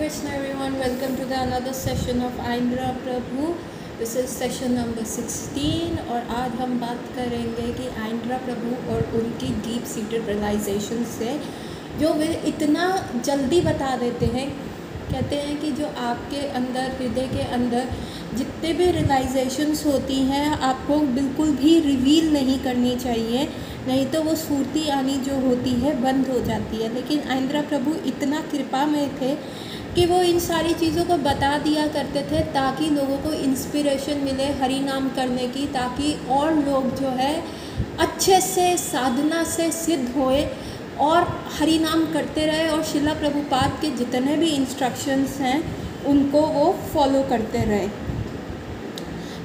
Krishna everyone, welcome to the another session of Aindra Prabhu. This is session number 16 और आज हम बात करेंगे कि आइंद्रा प्रभु और उनकी डीप सीटेड रियलाइजेशन से जो वे इतना जल्दी बता देते हैं। कहते हैं कि जो आपके अंदर हृदय के अंदर जितने भी रियलाइजेशंस होती हैं आपको बिल्कुल भी रिवील नहीं करनी चाहिए, नहीं तो वो स्फूर्ति आनी जो होती है बंद हो जाती है। लेकिन आइंद्रा प्रभु इतना कृपामय थे कि वो इन सारी चीज़ों को बता दिया करते थे ताकि लोगों को इंस्पिरेशन मिले हरि नाम करने की, ताकि और लोग जो है अच्छे से साधना से सिद्ध होए और हरि नाम करते रहे और शिला प्रभुपाद के जितने भी इंस्ट्रक्शंस हैं उनको वो फॉलो करते रहे।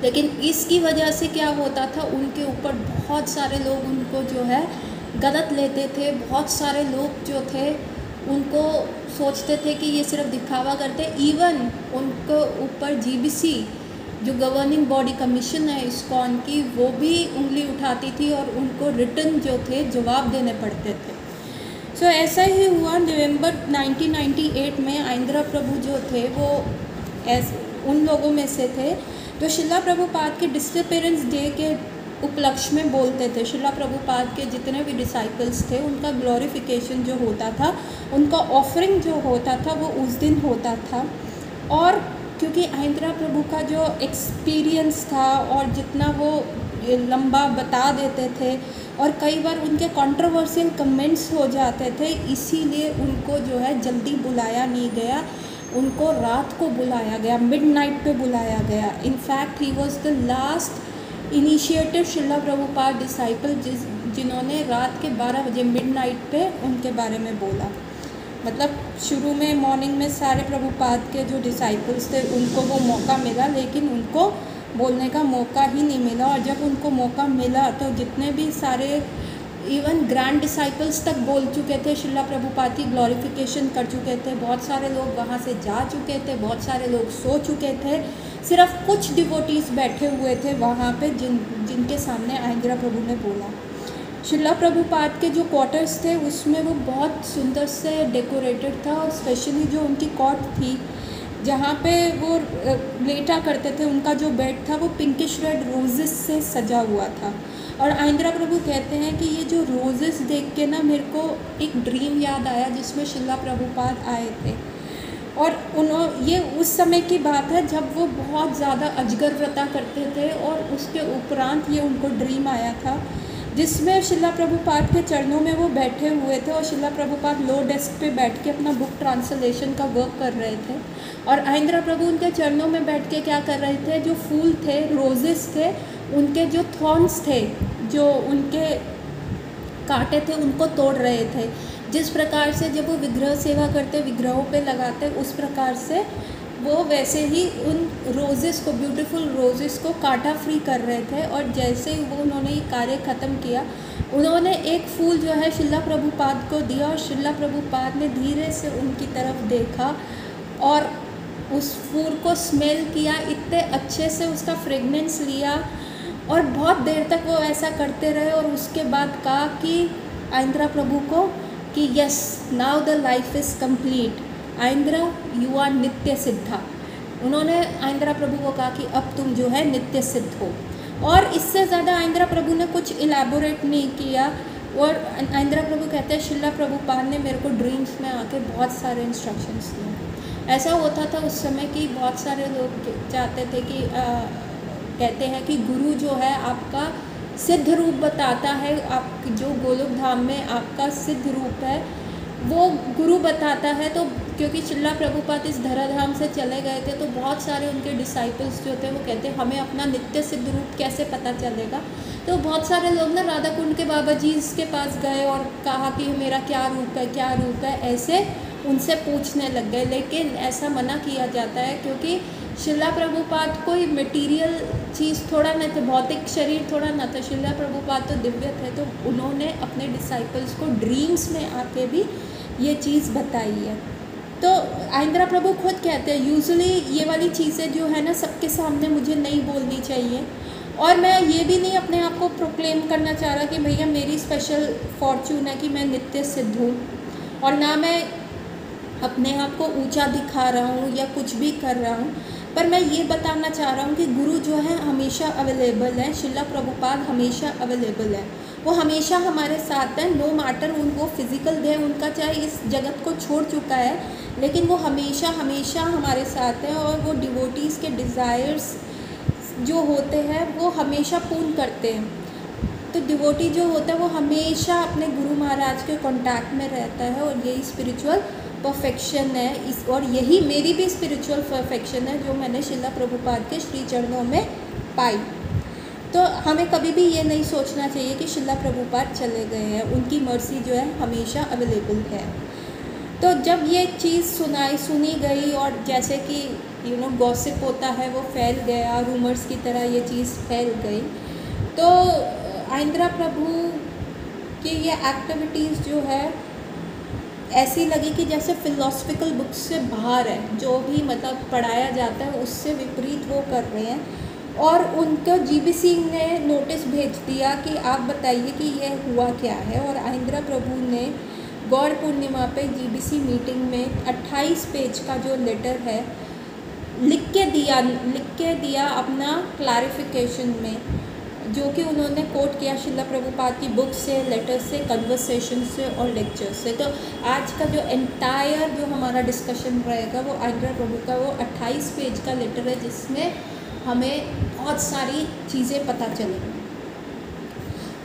लेकिन इसकी वजह से क्या होता था, उनके ऊपर बहुत सारे लोग उनको जो है गलत लेते थे। बहुत सारे लोग जो थे उनको सोचते थे कि ये सिर्फ दिखावा करते। इवन उनको ऊपर जीबीसी जो गवर्निंग बॉडी कमीशन है इस्कॉन की, वो भी उंगली उठाती थी और उनको रिटर्न जो थे जवाब देने पड़ते थे। सो ऐसा ही हुआ। नवंबर 1998 में आइंद्रा प्रभु जो थे वो उन लोगों में से थे जो शिला प्रभुपाद के डिसअपीयरेंस डे के उपलक्ष्य में बोलते थे। शिला प्रभुपाद के जितने भी डिसाइपल्स थे उनका ग्लोरिफिकेशन जो होता था, उनका ऑफरिंग जो होता था वो उस दिन होता था। और क्योंकि आइंद्रा प्रभु का जो एक्सपीरियंस था और जितना वो लंबा बता देते थे और कई बार उनके कंट्रोवर्शियल कमेंट्स हो जाते थे, इसीलिए उनको जो है जल्दी बुलाया नहीं गया, उनको रात को बुलाया गया, मिडनाइट पे बुलाया गया। In fact he was the last initiative Shila Prabhupada disciple जिन्होंने रात के 12 बजे मिडनाइट पे उनके बारे में बोला। मतलब शुरू में मॉर्निंग में सारे प्रभुपाद के जो डिसाइपल्स थे उनको वो मौका मिला, लेकिन उनको बोलने का मौका ही नहीं मिला। और जब उनको मौका मिला तो जितने भी सारे इवन ग्रैंड डिसाइपल्स तक बोल चुके थे, शिला प्रभुपाद की ग्लोरिफिकेशन कर चुके थे, बहुत सारे लोग वहाँ से जा चुके थे, बहुत सारे लोग सो चुके थे, सिर्फ कुछ डिवोटीज़ बैठे हुए थे वहाँ पे जिनके सामने आइंद्रा प्रभु ने बोला। शिला प्रभुपाद के जो क्वार्टर्स थे उसमें वो बहुत सुंदर से डेकोरेटेड था, और स्पेशली जो उनकी कॉट थी जहाँ पे वो लेटा करते थे, उनका जो बेड था वो पिंकिश रेड रोजेस से सजा हुआ था। और आइंद्रा प्रभु कहते हैं कि ये जो रोजेस देख के ना मेरे को एक ड्रीम याद आया जिसमें शिला प्रभुपाद आए थे। और ये उस समय की बात है जब वो बहुत ज़्यादा अजगर व्रता करते थे, और उसके उपरांत ये उनको ड्रीम आया था जिसमें शिला प्रभुपाद के चरणों में वो बैठे हुए थे और शिला प्रभुपाद लो डेस्क पे बैठ के अपना बुक ट्रांसलेशन का वर्क कर रहे थे, और आइंद्रा प्रभु उनके चरणों में बैठ के क्या कर रहे थे, जो फूल थे, रोजेस थे, उनके जो थॉर्न्स थे, जो उनके कांटे थे, उनको तोड़ रहे थे। जिस प्रकार से जब वो विग्रह सेवा करते, विग्रहों पे लगाते, उस प्रकार से वो वैसे ही उन रोज़ेस को, ब्यूटीफुल रोज़ेस को काटा फ्री कर रहे थे। और जैसे ही वो उन्होंने ये कार्य ख़त्म किया, उन्होंने एक फूल जो है शिला प्रभुपाद को दिया, और शिला प्रभुपाद ने धीरे से उनकी तरफ देखा और उस फूल को स्मेल किया, इतने अच्छे से उसका फ्रेगनेंस लिया, और बहुत देर तक वो ऐसा करते रहे। और उसके बाद कहा कि आइंद्रा प्रभु को कि yes, now the life is complete, Aindra you are नित्य सिद्धा। उन्होंने आइंद्रा प्रभु को कहा कि अब तुम जो है नित्य सिद्ध हो। और इससे ज़्यादा आइंद्रा प्रभु ने कुछ इलेबोरेट नहीं किया। और आइंद्रा प्रभु कहते हैं शिला प्रभुपाद ने मेरे को ड्रीम्स में आके बहुत सारे इंस्ट्रक्शंस दिए। ऐसा होता था उस समय कि बहुत सारे लोग चाहते थे कि कहते हैं कि गुरु जो है आपका सिद्ध रूप बताता है, आप जो गोलोक धाम में आपका सिद्ध रूप है वो गुरु बताता है। तो क्योंकि शिला प्रभुपाद इस धराधाम से चले गए थे तो बहुत सारे उनके डिसाइपल्स जो थे वो कहते हमें अपना नित्य सिद्ध रूप कैसे पता चलेगा। तो बहुत सारे लोग ना राधा कुंड के बाबा जी के पास गए और कहा कि मेरा क्या रूप है, क्या रूप है, ऐसे उनसे पूछने लग गए। लेकिन ऐसा मना किया जाता है क्योंकि शिला प्रभुपाद कोई मटेरियल चीज़ थोड़ा न थे, भौतिक शरीर थोड़ा न था। शिला प्रभुपाद तो दिव्य थे, तो उन्होंने अपने डिसाइपल्स को ड्रीम्स में आके भी ये चीज़ बताई है। तो आइंद्रा प्रभु खुद कहते हैं यूजुअली ये वाली चीज़ें जो है ना सबके सामने मुझे नहीं बोलनी चाहिए, और मैं ये भी नहीं अपने आप को प्रोक्लेम करना चाह रहा कि भैया मेरी स्पेशल फॉर्चून है कि मैं नित्य सिद्ध हूँ, और ना मैं अपने आप को ऊंचा दिखा रहा हूँ या कुछ भी कर रहा हूँ, पर मैं ये बताना चाह रहा हूँ कि गुरु जो है हमेशा अवेलेबल है। शिला प्रभुपाद हमेशा अवेलेबल है, वो हमेशा हमारे साथ है। नो मैटर वो फिज़िकल देह उनका चाहे इस जगत को छोड़ चुका है, लेकिन वो हमेशा हमेशा हमारे साथ है। और वो डिवोटीज़ के डिज़ायर्स जो होते हैं वो हमेशा पूर्ण करते हैं। तो डिवोटी जो होता है वो हमेशा अपने गुरु महाराज के कांटेक्ट में रहता है, और यही स्पिरिचुअल परफेक्शन है। इस और यही मेरी भी स्पिरिचुअल परफेक्शन है जो मैंने शिला प्रभुपाद के श्री चरणों में पाई। तो हमें कभी भी ये नहीं सोचना चाहिए कि शिला प्रभुपाद चले गए हैं, उनकी मर्सी जो है हमेशा अवेलेबल है। तो जब ये चीज़ सुनी गई, और जैसे कि गॉसिप होता है वो फैल गया, रूमर्स की तरह ये चीज़ फैल गई, तो आइंद्रा प्रभु की ये एक्टिविटीज़ जो है ऐसी लगी कि जैसे फ़िलोसफिकल बुक्स से बाहर है। जो भी मतलब पढ़ाया जाता है उससे विपरीत वो कर रहे हैं। और उनको जीबीसी ने नोटिस भेज दिया कि आप बताइए कि ये हुआ क्या है। और आइंद्रा प्रभु ने गौर पूर्णिमा पे जीबीसी मीटिंग में 28 पेज का जो लेटर है लिख के दिया अपना क्लैरिफिकेशन में, जो कि उन्होंने कोट किया शिला प्रभुपाद की बुक से, लेटर से, कन्वर्सेशन से और लेक्चर से। तो आज का जो एंटायर जो हमारा डिस्कशन रहेगा वो आइंद्रा प्रभु का वो 28 पेज का लेटर है, जिसमें हमें बहुत सारी चीज़ें पता चलेंगी।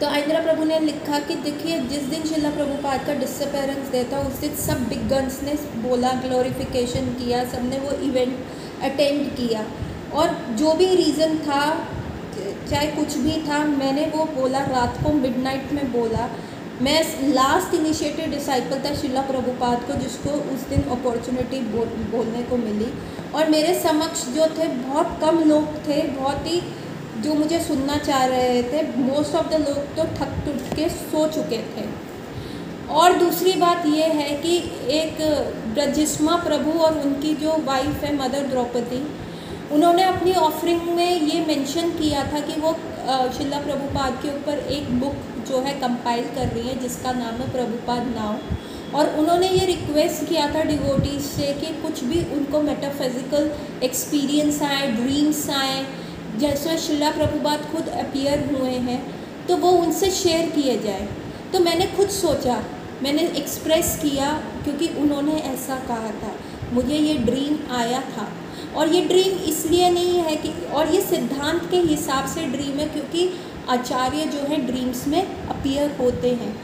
तो आइंद्रा प्रभु ने लिखा कि देखिए, जिस दिन शिला प्रभुपाद का डिसअपेरेंस डे था उस दिन सब बिग गन्स ने बोला, ग्लोरिफिकेशन किया, सब ने वो इवेंट अटेंड किया। और जो भी रीज़न था, चाहे कुछ भी था, मैंने वो बोला, रात को मिडनाइट में बोला। मैं लास्ट इनिशिएटेड डिसाइपल था शिला प्रभुपाद को, जिसको उस दिन अपॉर्चुनिटी बोलने को मिली। और मेरे समक्ष जो थे बहुत कम लोग थे, बहुत ही जो मुझे सुनना चाह रहे थे। मोस्ट ऑफ द लोग तो थक टूट के सो चुके थे। और दूसरी बात ये है कि एक ब्रजिस्मा प्रभु और उनकी जो वाइफ है मदर द्रौपदी, उन्होंने अपनी ऑफरिंग में ये मेंशन किया था कि वो शिला प्रभुपाद के ऊपर एक बुक जो है कंपाइल कर रही है जिसका नाम है प्रभुपाद नाउ। और उन्होंने ये रिक्वेस्ट किया था डिवोटीज से कि कुछ भी उनको मेटाफिजिकल एक्सपीरियंस आए, ड्रीम्स आए, जैसे शिला प्रभुपाद खुद अपीयर हुए हैं, तो वो उनसे शेयर किए जाए। तो मैंने खुद सोचा, मैंने एक्सप्रेस किया, क्योंकि उन्होंने ऐसा कहा था, मुझे ये ड्रीम आया था। और ये ड्रीम इसलिए नहीं है कि, और ये सिद्धांत के हिसाब से ड्रीम है क्योंकि आचार्य जो है ड्रीम्स में अपीयर होते हैं।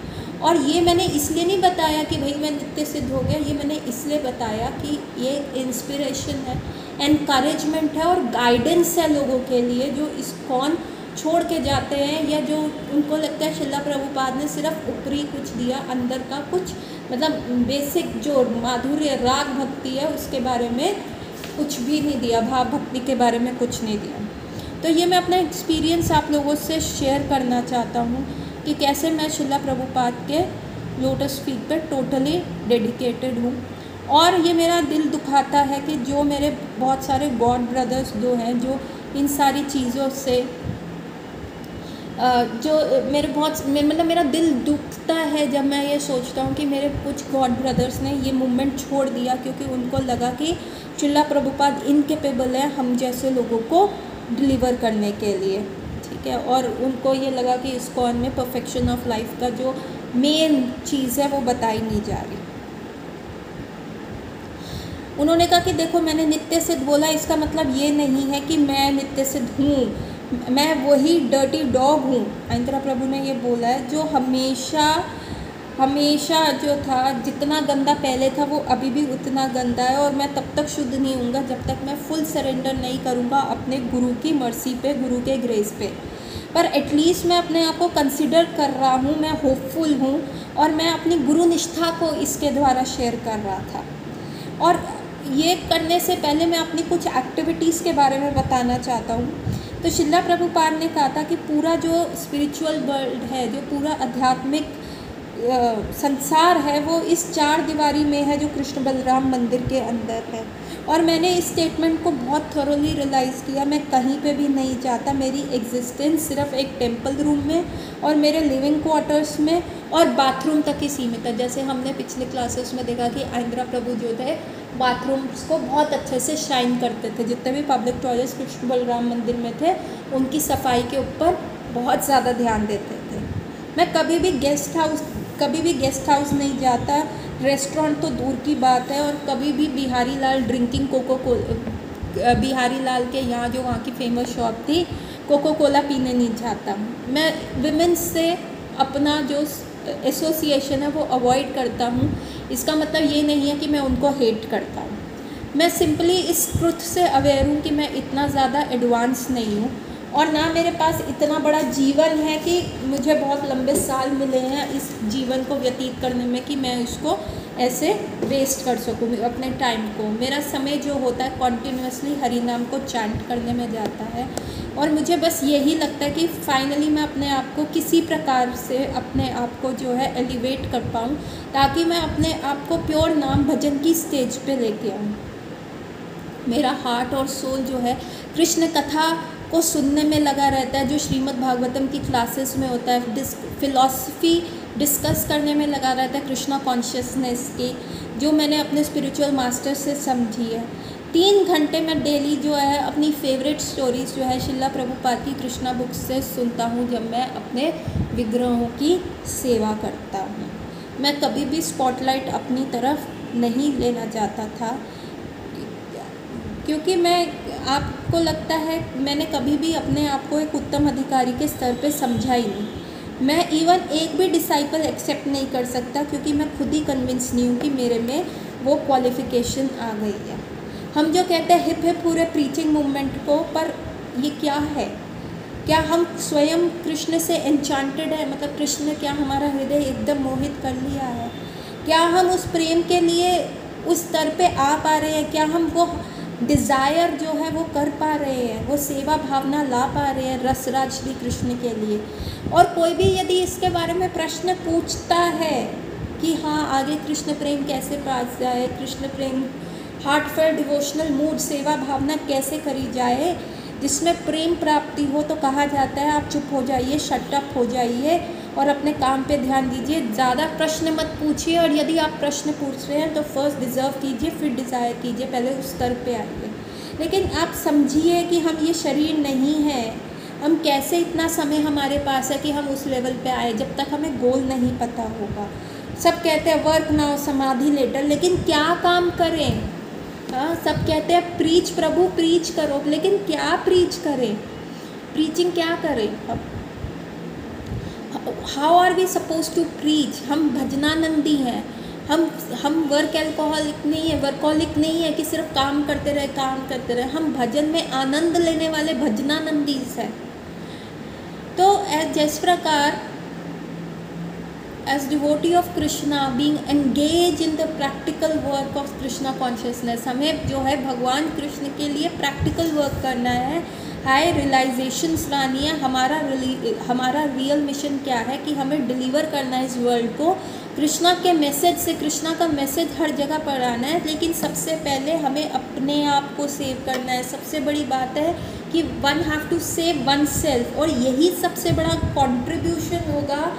और ये मैंने इसलिए नहीं बताया कि भाई मैं नित्य सिद्ध हो गया, ये मैंने इसलिए बताया कि ये इंस्पिरेशन है, एनकरेजमेंट है और गाइडेंस है लोगों के लिए जो इस्कॉन छोड़ के जाते हैं, या जो उनको लगता है शिला प्रभुपाद ने सिर्फ ऊपरी कुछ दिया, अंदर का कुछ मतलब बेसिक जो माधुर्य राग भक्ति है उसके बारे में कुछ भी नहीं दिया, भाव भक्ति के बारे में कुछ नहीं दिया। तो ये मैं अपना एक्सपीरियंस आप लोगों से शेयर करना चाहता हूँ कि कैसे मैं शिला प्रभुपाद के लोटस फीट पर टोटली डेडिकेटेड हूँ। और ये मेरा दिल दुखाता है कि जो मेरे बहुत सारे गॉड ब्रदर्स जो हैं, जो इन सारी चीज़ों से जो मतलब मेरा दिल दुखता है जब मैं ये सोचता हूँ कि मेरे कुछ गॉड ब्रदर्स ने ये मूवमेंट छोड़ दिया क्योंकि उनको लगा कि शिला प्रभुपाद इनकेपेबल है हम जैसे लोगों को डिलीवर करने के लिए, ठीक है। और उनको ये लगा कि इस्कॉन में परफेक्शन ऑफ लाइफ का जो मेन चीज़ है वो बताई नहीं जा रही। उन्होंने कहा कि देखो, मैंने नित्य सिद्ध बोला, इसका मतलब ये नहीं है कि मैं नित्य सिद्ध हूँ, मैं वही डर्टी डॉग हूँ। आइंद्रा प्रभु ने ये बोला है, जो हमेशा जो था, जितना गंदा पहले था वो अभी भी उतना गंदा है। और मैं तब तक शुद्ध नहीं होऊंगा जब तक मैं फुल सरेंडर नहीं करूँगा अपने गुरु की मर्सी पे, गुरु के ग्रेस पे। पर एटलीस्ट मैं अपने आप को कंसिडर कर रहा हूँ, मैं होपफुल हूँ, और मैं अपनी गुरु निष्ठा को इसके द्वारा शेयर कर रहा था। और ये करने से पहले मैं अपनी कुछ एक्टिविटीज़ के बारे में बताना चाहता हूँ। तो शिला प्रभुपाद ने कहा था कि पूरा जो स्पिरिचुअल वर्ल्ड है, जो पूरा आध्यात्मिक संसार है वो इस 4 दीवारी में है जो कृष्ण बलराम मंदिर के अंदर है। और मैंने इस स्टेटमेंट को बहुत थोरोली रियलाइज़ किया। मैं कहीं पे भी नहीं जाता, मेरी एग्जिस्टेंस सिर्फ एक टेम्पल रूम में और मेरे लिविंग क्वार्टर्स में और बाथरूम तक ही सीमित है। जैसे हमने पिछले क्लासेस में देखा कि आइंद्रा प्रभु जो थे बाथरूम्स को बहुत अच्छे से शाइन करते थे। जितने भी पब्लिक टॉयलेट्स कृष्ण बलराम मंदिर में थे उनकी सफाई के ऊपर बहुत ज़्यादा ध्यान देते थे। मैं कभी भी गेस्ट हाउस नहीं जाता, रेस्टोरेंट तो दूर की बात है। और कभी भी बिहारी लाल ड्रिंकिंग बिहारी लाल के यहाँ जो वहाँ की फेमस शॉप थी कोको कोला पीने नहीं जाता। मैं विमेंस से अपना जो एसोसिएशन है वो अवॉइड करता हूँ। इसका मतलब ये नहीं है कि मैं उनको हेट करता हूँ, मैं सिंपली इस ट्रुथ से अवेयर हूँ कि मैं इतना ज़्यादा एडवांस नहीं हूँ और ना मेरे पास इतना बड़ा जीवन है कि मुझे बहुत लंबे साल मिले हैं इस जीवन को व्यतीत करने में कि मैं इसको ऐसे वेस्ट कर सकूँ अपने टाइम को। मेरा समय जो होता है कॉन्टिन्यूसली हरि नाम को चैंट करने में जाता है और मुझे बस यही लगता है कि फाइनली मैं अपने आप को किसी प्रकार से अपने आप को जो है एलिवेट कर पाऊँ ताकि मैं अपने आप को प्योर नाम भजन की स्टेज पे लेके आऊँ। मेरा हार्ट और सोल जो है कृष्ण कथा को सुनने में लगा रहता है, जो श्रीमद् भागवतम की क्लासेस में होता है, फिलॉसफी डिस्कस करने में लगा रहता है कृष्णा कॉन्शियसनेस की, जो मैंने अपने स्पिरिचुअल मास्टर से समझी है। 3 घंटे में डेली जो है अपनी फेवरेट स्टोरीज़ जो है शिला प्रभुपाद की कृष्णा बुक से सुनता हूँ जब मैं अपने विग्रहों की सेवा करता हूँ। मैं कभी भी स्पॉटलाइट अपनी तरफ नहीं लेना चाहता था क्योंकि आपको लगता है मैंने कभी भी अपने आप को एक उत्तम अधिकारी के स्तर पे समझा ही नहीं। मैं इवन एक भी डिसाइपल एक्सेप्ट नहीं कर सकता क्योंकि मैं खुद ही कन्विंस नहीं हूँ कि मेरे में वो क्वालिफ़िकेशन आ गई है। हम जो कहते हैं हिप हिप पूरे प्रीचिंग मूवमेंट को, पर ये क्या है? क्या हम स्वयं कृष्ण से एन्चांटेड है? मतलब कृष्ण ने क्या हमारा हृदय एकदम मोहित कर लिया है? क्या हम उस प्रेम के लिए उस स्तर पे आ पा रहे हैं? क्या हम वो डिज़ायर जो है वो कर पा रहे हैं, वो सेवा भावना ला पा रहे हैं रसराज श्री कृष्ण के लिए? और कोई भी यदि इसके बारे में प्रश्न पूछता है कि हाँ आगे कृष्ण प्रेम कैसे पास जाए, कृष्ण प्रेम हार्टफेल्ट डिवोशनल मूड सेवा भावना कैसे करी जाए जिसमें प्रेम प्राप्ति हो, तो कहा जाता है आप चुप हो जाइए, शट अप हो जाइए और अपने काम पे ध्यान दीजिए, ज़्यादा प्रश्न मत पूछिए। और यदि आप प्रश्न पूछ रहे हैं तो फर्स्ट डिज़र्व कीजिए, फिर डिज़ायर कीजिए, पहले उस स्तर पे आइए। लेकिन आप समझिए कि हम ये शरीर नहीं है, हम कैसे इतना समय हमारे पास है कि हम उस लेवल पे आए जब तक हमें गोल नहीं पता होगा। सब कहते हैं वर्क नाउ समाधि लेटर, लेकिन क्या काम करें? हाँ, सब कहते हैं प्रीच प्रभु प्रीच करो, लेकिन क्या प्रीच करें? प्रीचिंग क्या करें? How are we suppose to preach? हम भजनानंदी हैं, हम वर्क एल्कोहलिक नहीं है, वर्कॉलिक नहीं है कि सिर्फ काम करते रहे। हम भजन में आनंद लेने वाले भजनानंदीज हैं। तो जिस प्रकार as devotee of Krishna being engaged in the practical work of Krishna consciousness, हमें जो है भगवान कृष्ण के लिए प्रैक्टिकल वर्क करना है, हाई रियलाइजेशंस लानी है। हमारा रियल मिशन क्या है कि हमें डिलीवर करना है इस वर्ल्ड को कृष्णा के मैसेज से। कृष्णा का मैसेज हर जगह पढ़ाना है, लेकिन सबसे पहले हमें अपने आप को सेव करना है। सबसे बड़ी बात है कि one have to save oneself, और यही सबसे बड़ा कॉन्ट्रीब्यूशन होगा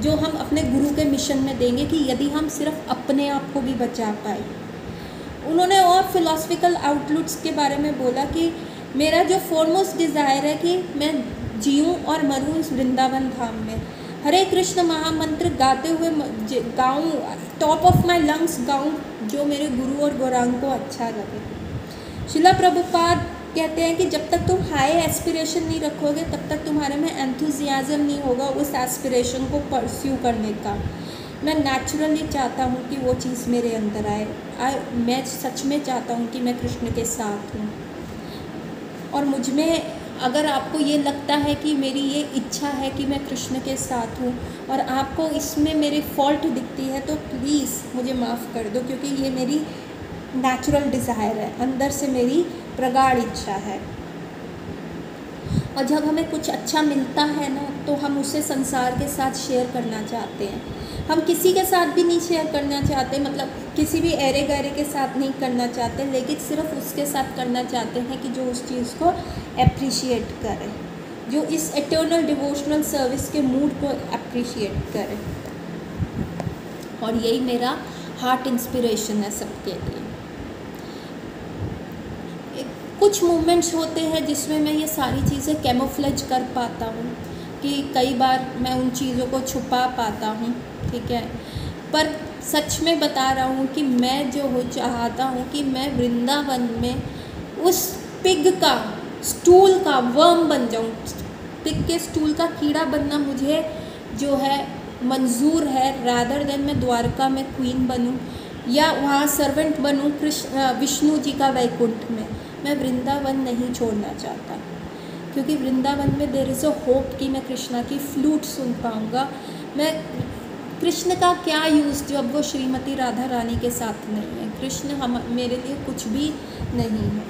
जो हम अपने गुरु के मिशन में देंगे कि यदि हम सिर्फ अपने आप को भी बचा पाए। उन्होंने और फिलॉसफिकल आउटलुक्स के बारे में बोला कि मेरा जो फॉरमोस्ट डिज़ायर है कि मैं जीऊँ और मरूँ इस वृंदावन धाम में, हरे कृष्ण महामंत्र गाते हुए गाऊँ, टॉप ऑफ माई लंग्स गाऊँ, जो मेरे गुरु और गौरांग को अच्छा लगे। शिला प्रभुपाद कहते हैं कि जब तक तुम हाई एस्पिरेशन नहीं रखोगे तब तक तुम्हारे में एंथुजियाज़म नहीं होगा उस एस्पिरेशन को परस्यू करने का। मैं नेचुरली चाहता हूँ कि वो चीज़ मेरे अंदर आए। मैं सच में चाहता हूँ कि मैं कृष्ण के साथ हूँ। और मुझ में अगर आपको ये लगता है कि मेरी ये इच्छा है कि मैं कृष्ण के साथ हूँ और आपको इसमें मेरी फॉल्ट दिखती है, तो प्लीज़ मुझे माफ़ कर दो, क्योंकि ये मेरी नेचुरल डिज़ायर है, अंदर से मेरी प्रगाढ़ इच्छा है। और जब हमें कुछ अच्छा मिलता है ना, तो हम उसे संसार के साथ शेयर करना चाहते हैं। हम किसी के साथ भी नहीं शेयर करना चाहते, मतलब किसी भी एरे गहरे के साथ नहीं करना चाहते, लेकिन सिर्फ उसके साथ करना चाहते हैं कि जो उस चीज़ को अप्रिशिएट करे, जो इस एटर्नल डिवोशनल सर्विस के मूड को अप्रिशिएट करे। और यही मेरा हार्ट इंस्पिरेशन है सबके लिए। कुछ मोमेंट्स होते हैं जिसमें मैं ये सारी चीज़ें कैमोफ्लेज कर पाता हूँ, कि कई बार मैं उन चीज़ों को छुपा पाता हूँ, ठीक है, पर सच में बता रहा हूँ कि मैं जो हो चाहता हूँ कि मैं वृंदावन में उस पिग का स्टूल का वर्म बन जाऊँ, पिग के स्टूल का कीड़ा बनना मुझे जो है मंजूर है, रादर देन मैं द्वारका में क्वीन बनूँ या वहाँ सर्वेंट बनूँ विष्णु जी का वैकुंठ में। मैं वृंदावन नहीं छोड़ना चाहता, क्योंकि वृंदावन में देयर इज़ अ होप कि मैं कृष्णा की फ्लूट सुन पाऊँगा। मैं कृष्ण का क्या यूज़ जब वो श्रीमती राधा रानी के साथ नहीं है, कृष्ण हम मेरे लिए कुछ भी नहीं है।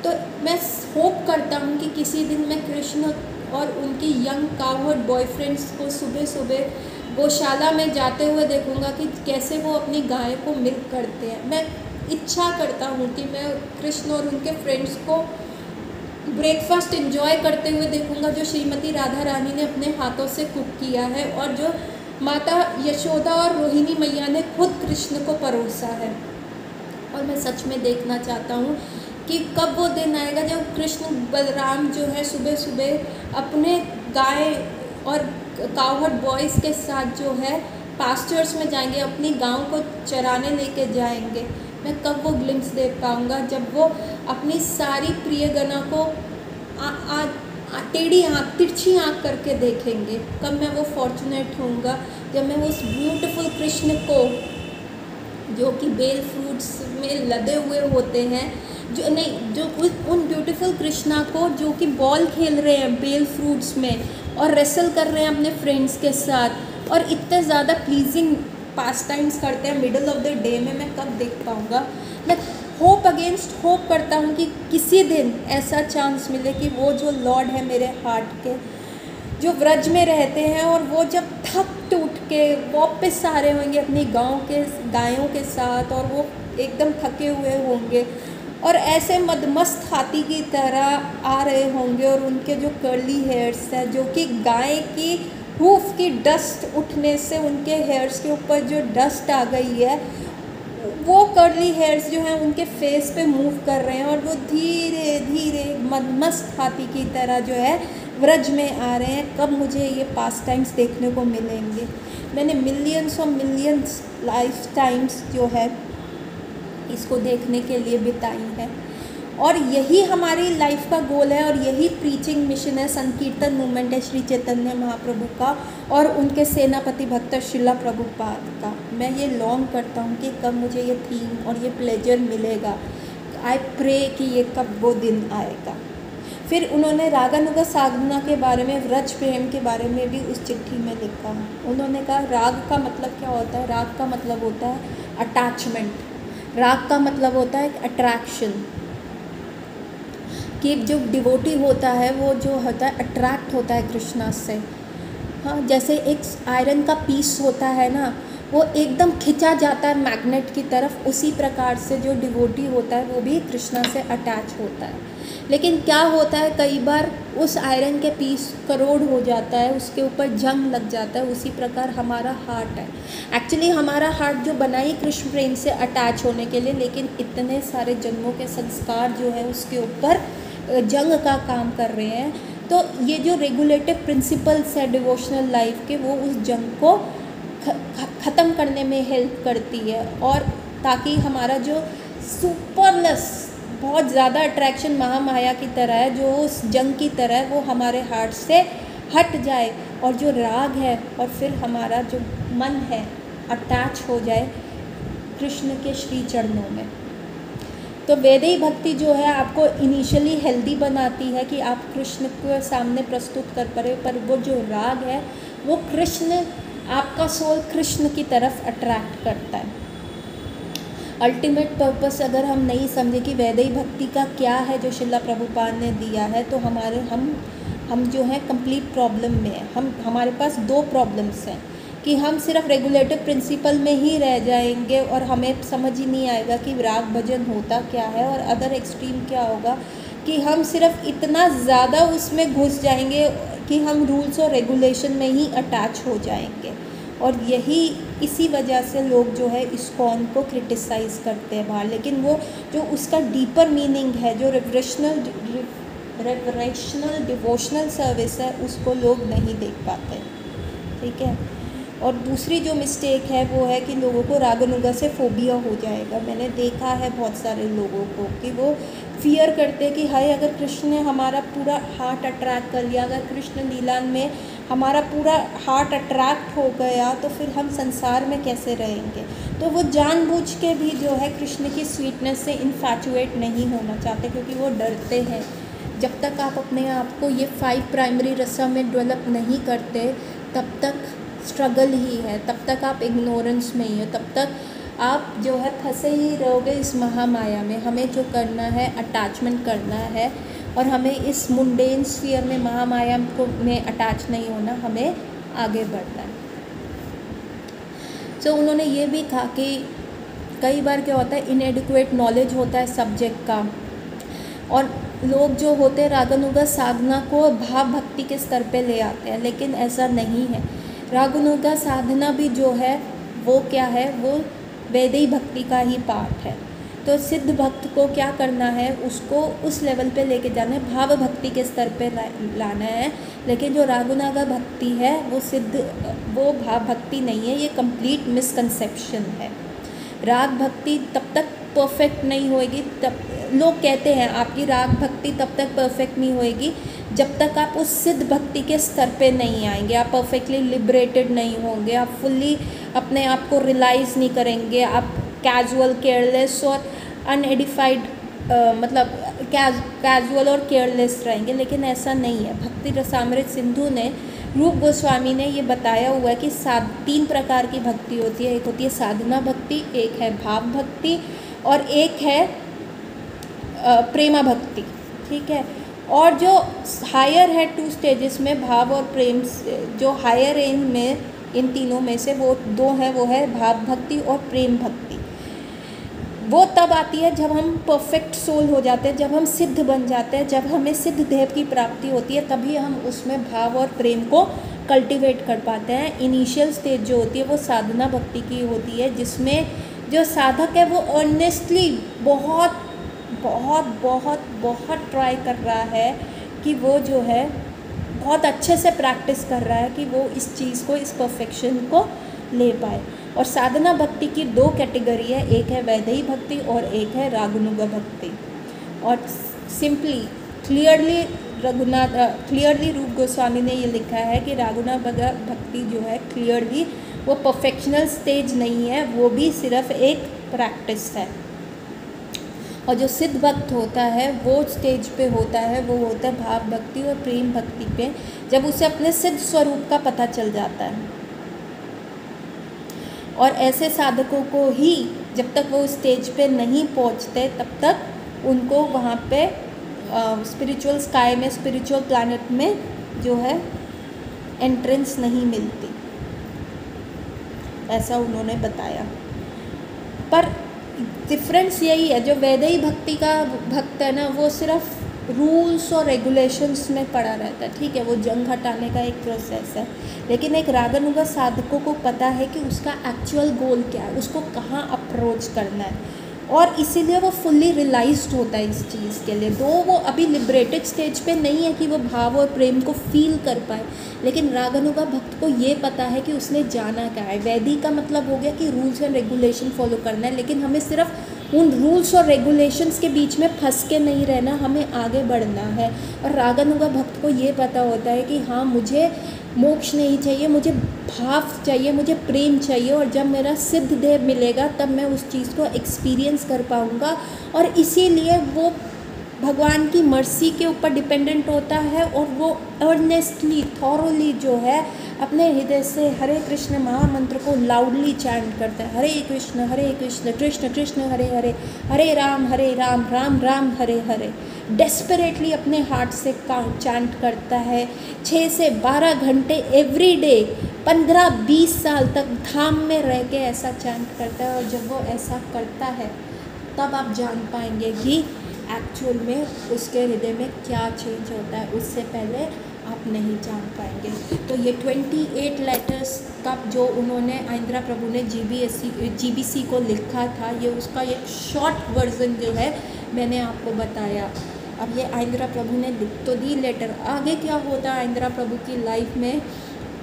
तो मैं होप करता हूँ कि किसी दिन मैं कृष्ण और उनकी यंग कावर्ड बॉयफ्रेंड्स को सुबह सुबह गौशाला में जाते हुए देखूँगा कि कैसे वो अपनी गाय को मिल्क करते हैं। मैं इच्छा करता हूँ कि मैं कृष्ण और उनके फ्रेंड्स को ब्रेकफास्ट एंजॉय करते हुए देखूँगा जो श्रीमती राधा रानी ने अपने हाथों से कुक किया है और जो माता यशोदा और रोहिणी मैया ने खुद कृष्ण को परोसा है। और मैं सच में देखना चाहता हूँ कि कब वो दिन आएगा जब कृष्ण बलराम जो है सुबह सुबह अपने गाय और कावहर्ड बॉयज़ के साथ जो है पास्चर्स में जाएंगे, अपनी गांव को चराने लेके जाएंगे। मैं कब वो ग्लिम्स देख पाऊँगा जब वो अपनी सारी प्रियगणा को टेढ़ी आँख तिरछी आँख करके देखेंगे। कब मैं वो फॉर्चुनेट होऊंगा जब मैं उस ब्यूटीफुल कृष्ण को जो कि बेल फ्रूट्स में लदे हुए होते हैं, जो नहीं जो उन ब्यूटीफुल कृष्णा को जो कि बॉल खेल रहे हैं बेल फ्रूट्स में और रेसल कर रहे हैं अपने फ्रेंड्स के साथ और इतने ज़्यादा प्लीजिंग पास टाइम्स करते हैं मिडल ऑफ द डे में, मैं कब देख पाऊँगा। मैं होप अगेंस्ट होप करता हूँ कि किसी दिन ऐसा चांस मिले कि वो जो लॉर्ड है मेरे हार्ट के, जो व्रज में रहते हैं और वो जब थक टूट के वापस आ रहे होंगे अपनी गायों के साथ और वो एकदम थके हुए होंगे और ऐसे मदमस्त हाथी की तरह आ रहे होंगे और उनके जो कर्ली हेयर्स हैं जो कि गाय की हूफ की डस्ट उठने से उनके हेयर्स के ऊपर जो डस्ट आ गई है वो कर्ली हेयर्स जो हैं उनके फेस पे मूव कर रहे हैं और वो धीरे धीरे मदमस्त हाथी की तरह जो है व्रज में आ रहे हैं। कब मुझे ये पास टाइम्स देखने को मिलेंगे? मैंने मिलियंस और मिलियंस लाइफ टाइम्स जो है इसको देखने के लिए बिताई है और यही हमारी लाइफ का गोल है और यही प्रीचिंग मिशन है, संकीर्तन मूवमेंट है श्री चैतन्य महाप्रभु का और उनके सेनापति भक्त श्रीला प्रभुपाद का। मैं ये लॉन्ग करता हूँ कि कब मुझे ये थीम और ये प्लेजर मिलेगा। आई प्रे कि ये कब वो दिन आएगा। फिर उन्होंने रागानुगा साधना के बारे में, व्रज प्रेम के बारे में भी उस चिट्ठी में लिखा। उन्होंने कहा राग का मतलब क्या होता है? राग का मतलब होता है अटैचमेंट। राग का मतलब होता है अट्रैक्शन, कि जो डिवोटी होता है वो जो होता है अट्रैक्ट होता है कृष्णा से। हाँ, जैसे एक आयरन का पीस होता है ना, वो एकदम खिंचा जाता है मैग्नेट की तरफ, उसी प्रकार से जो डिवोटी होता है वो भी कृष्णा से अटैच होता है। लेकिन क्या होता है, कई बार उस आयरन के पीस करोड़ हो जाता है, उसके ऊपर जंग लग जाता है। उसी प्रकार हमारा हार्ट है। एक्चुअली हमारा हार्ट जो बना ही कृष्ण प्रेम से अटैच होने के लिए, लेकिन इतने सारे जन्मों के संस्कार जो है उसके ऊपर जंग का काम कर रहे हैं। तो ये जो रेगुलेटिव प्रिंसिपल्स है डिवोशनल लाइफ के, वो उस जंग को ख़त्म करने में हेल्प करती है और ताकि हमारा जो सुपरलेस बहुत ज़्यादा अट्रैक्शन महामाया की तरह है, जो उस जंग की तरह है, वो हमारे हार्ट से हट जाए और जो राग है और फिर हमारा जो मन है अटैच हो जाए कृष्ण के श्री चरणों में। तो वैदेही भक्ति जो है आपको इनिशियली हेल्दी बनाती है कि आप कृष्ण के सामने प्रस्तुत कर पाए, पर वो जो राग है वो कृष्ण, आपका सोल कृष्ण की तरफ अट्रैक्ट करता है। अल्टीमेट पर्पस अगर हम नहीं समझे कि वैदेही भक्ति का क्या है जो श्रीला प्रभुपाद ने दिया है, तो हम जो है कंप्लीट प्रॉब्लम में है। हमारे पास दो प्रॉब्लम्स हैं कि हम सिर्फ रेगुलेटिव प्रिंसिपल में ही रह जाएंगे और हमें समझ ही नहीं आएगा कि राग भजन होता क्या है। और अदर एक्सट्रीम क्या होगा कि हम सिर्फ इतना ज़्यादा उसमें घुस जाएंगे कि हम रूल्स और रेगुलेशन में ही अटैच हो जाएंगे। और यही इसी वजह से लोग जो है इस्कॉन को क्रिटिसाइज़ करते हैं बाहर, लेकिन वो जो उसका डीपर मीनिंग है, जो रेवरेशनल डिवोशनल सर्विस है, उसको लोग नहीं देख पाते। ठीक है। और दूसरी जो मिस्टेक है वो है कि लोगों को रागानुगा से फोबिया हो जाएगा। मैंने देखा है बहुत सारे लोगों को कि वो फियर करते हैं कि हाय अगर कृष्ण ने हमारा पूरा हार्ट अट्रैक्ट कर लिया, अगर कृष्ण लीला में हमारा पूरा हार्ट अट्रैक्ट हो गया तो फिर हम संसार में कैसे रहेंगे। तो वो जानबूझ के भी जो है कृष्ण की स्वीटनेस से इन्फैचुएट नहीं होना चाहते, क्योंकि वो डरते हैं। जब तक आप अपने आप को ये 5 प्राइमरी रसा में डेवलप नहीं करते तब तक स्ट्रगल ही है, तब तक आप इग्नोरेंस में ही है, तब तक आप जो है फंसे ही रहोगे इस महामाया में। हमें जो करना है अटैचमेंट करना है, और हमें इस मुंडेन स्फीयर में महामाया को में अटैच नहीं होना, हमें आगे बढ़ना है। तो उन्होंने ये भी कहा कि कई बार क्या होता है, इनएडिक्वेट नॉलेज होता है सब्जेक्ट का, और लोग जो होते हैं रागानुगा साधना को भाव भक्ति के स्तर पे ले आते हैं, लेकिन ऐसा नहीं है। रागानुगा साधना भी जो है वो क्या है, वो वैदिक भक्ति का ही पार्ट है। तो सिद्ध भक्त को क्या करना है, उसको उस लेवल पे लेके जाना है, भाव भक्ति के स्तर पे लाना है। लेकिन जो रागानुगा भक्ति है वो भाव भक्ति नहीं है, ये कंप्लीट मिसकंसेप्शन है। राग भक्ति तब तक परफेक्ट नहीं होएगी, तब लोग कहते हैं आपकी राग भक्ति तब तक परफेक्ट नहीं होएगी जब तक आप उस सिद्ध भक्ति के स्तर पे नहीं आएंगे, आप परफेक्टली लिबरेटेड नहीं होंगे, आप फुल्ली अपने आप को रियलाइज़ नहीं करेंगे, आप कैजुअल, केयरलेस और अनएडिफाइड मतलब कैजुअल और केयरलेस रहेंगे। लेकिन ऐसा नहीं है। भक्ति रसामृत सिंधु ने, रूप गोस्वामी ने ये बताया हुआ है कि 3 प्रकार की भक्ति होती है। एक होती है साधना भक्ति, एक है भाव भक्ति, और एक है प्रेमा भक्ति। ठीक है। और जो हायर है 2 स्टेजेस में, भाव और प्रेम, जो हायर रेंज में इन तीनों में से वो 2 हैं, वो है भाव भक्ति और प्रेम भक्ति। वो तब आती है जब हम परफेक्ट सोल हो जाते हैं, जब हम सिद्ध बन जाते हैं, जब हमें सिद्ध देह की प्राप्ति होती है, तभी हम उसमें भाव और प्रेम को कल्टीवेट कर पाते हैं। इनिशियल स्टेज जो होती है वो साधना भक्ति की होती है, जिसमें जो साधक है वो अर्नेस्टली बहुत बहुत बहुत बहुत ट्राई कर रहा है कि वो जो है बहुत अच्छे से प्रैक्टिस कर रहा है कि वो इस चीज़ को, इस परफेक्शन को ले पाए। और साधना भक्ति की 2 कैटेगरी है, एक है वैदिक भक्ति और एक है रागानुगा भक्ति। और सिंपली क्लियरली रूप गोस्वामी ने ये लिखा है कि रागानुगा भक्ति जो है क्लियरली वो परफेक्शनल स्टेज नहीं है, वो भी सिर्फ एक प्रैक्टिस है। और जो सिद्ध भक्त होता है वो स्टेज पे होता है, वो होता है भाव भक्ति और प्रेम भक्ति पे, जब उसे अपने सिद्ध स्वरूप का पता चल जाता है। और ऐसे साधकों को ही जब तक वो स्टेज पे नहीं पहुंचते तब तक उनको वहाँ पे स्पिरिचुअल स्काई में, स्पिरिचुअल प्लैनेट में जो है एंट्रेंस नहीं मिलती, ऐसा उन्होंने बताया। पर डिफरेंस यही है, जो वैदिक भक्ति का भक्त है ना, वो सिर्फ रूल्स और रेगुलेशंस में पड़ा रहता है। ठीक है, वो जंग हटाने का एक प्रोसेस है। लेकिन एक रागानुगा साधकों को पता है कि उसका एक्चुअल गोल क्या है, उसको कहाँ अप्रोच करना है, और इसीलिए वो फुल्ली रियलाइज्ड होता है इस चीज़ के लिए। दो वो अभी लिबरेटेड स्टेज पे नहीं है कि वो भाव और प्रेम को फील कर पाए, लेकिन रागानुगा भक्त को ये पता है कि उसने जाना क्या है। वैदिक का मतलब हो गया कि रूल्स एंड रेगुलेशन फॉलो करना है, लेकिन हमें सिर्फ उन रूल्स और रेगुलेशंस के बीच में फंस के नहीं रहना, हमें आगे बढ़ना है। और रागानुगा भक्त को ये पता होता है कि हाँ, मुझे मोक्ष नहीं चाहिए, मुझे भाव चाहिए, मुझे प्रेम चाहिए, और जब मेरा सिद्ध देह मिलेगा तब मैं उस चीज़ को एक्सपीरियंस कर पाऊँगा। और इसीलिए वो भगवान की मर्सी के ऊपर डिपेंडेंट होता है और वो अर्नेस्टली थॉरोली जो है अपने हृदय से हरे कृष्ण महामंत्र को लाउडली चैंट करता है, हरे कृष्ण कृष्ण कृष्ण हरे हरे, हरे राम राम राम हरे हरे। डेस्परेटली अपने हार्ट से चैंट करता है। 6 से 12 घंटे एवरी डे 15-20 साल तक धाम में रह के ऐसा चैंट करता है। और जब वो ऐसा करता है तब आप जान पाएंगे कि एक्चुअल में उसके हृदय में क्या चेंज होता है, उससे पहले आप नहीं जान पाएंगे। तो ये 28 लेटर्स का जो उन्होंने आइंद्रा प्रभु ने GBC को लिखा था, ये उसका एक शॉर्ट वर्जन जो है मैंने आपको बताया। अब ये आइंद्रा प्रभु ने लिख तो दी लेटर, आगे क्या होता है आइंद्रा प्रभु की लाइफ में,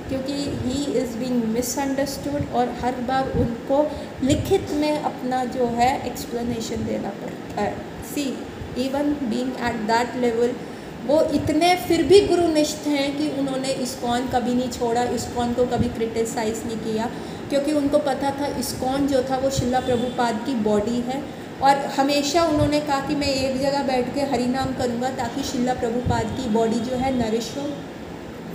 क्योंकि ही इज़ बीइंग मिसअंडरस्टूड और हर बार उनको लिखित में अपना जो है एक्सप्लेनेशन देना पड़ता है। See even being at that level, वो इतने फिर भी गुरुनिष्ठ हैं कि उन्होंने इस्कॉन कभी नहीं छोड़ा, इस्कॉन को कभी क्रिटिसाइज़ नहीं किया, क्योंकि उनको पता था इस्कॉन जो था वो शिला प्रभुपाद की बॉडी है। और हमेशा उन्होंने कहा कि मैं एक जगह बैठ के हरि नाम करूँगा ताकि शिला प्रभुपाद की बॉडी जो है नरिश हो,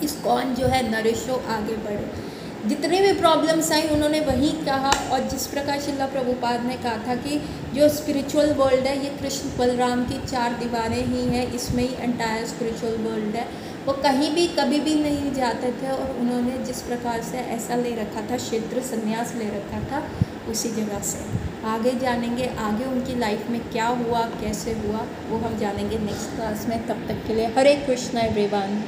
इस्कॉन जो है नरिश हो, आगे बढ़े। जितने भी प्रॉब्लम्स आई उन्होंने वही कहा। और जिस प्रकार शिला प्रभुपाद ने कहा था कि जो स्पिरिचुअल वर्ल्ड है ये कृष्ण बलराम की 4 दीवारें ही हैं, इसमें ही एंटायर स्पिरिचुअल वर्ल्ड है, वो कहीं भी कभी भी नहीं जाते थे। और उन्होंने जिस प्रकार से ऐसा ले रखा था, क्षेत्र संन्यास ले रखा था, उसी जगह से आगे जानेंगे। आगे उनकी लाइफ में क्या हुआ, कैसे हुआ, वो हम जानेंगे नेक्स्ट क्लास में। तब तक के लिए हरे कृष्णा एवरीवन।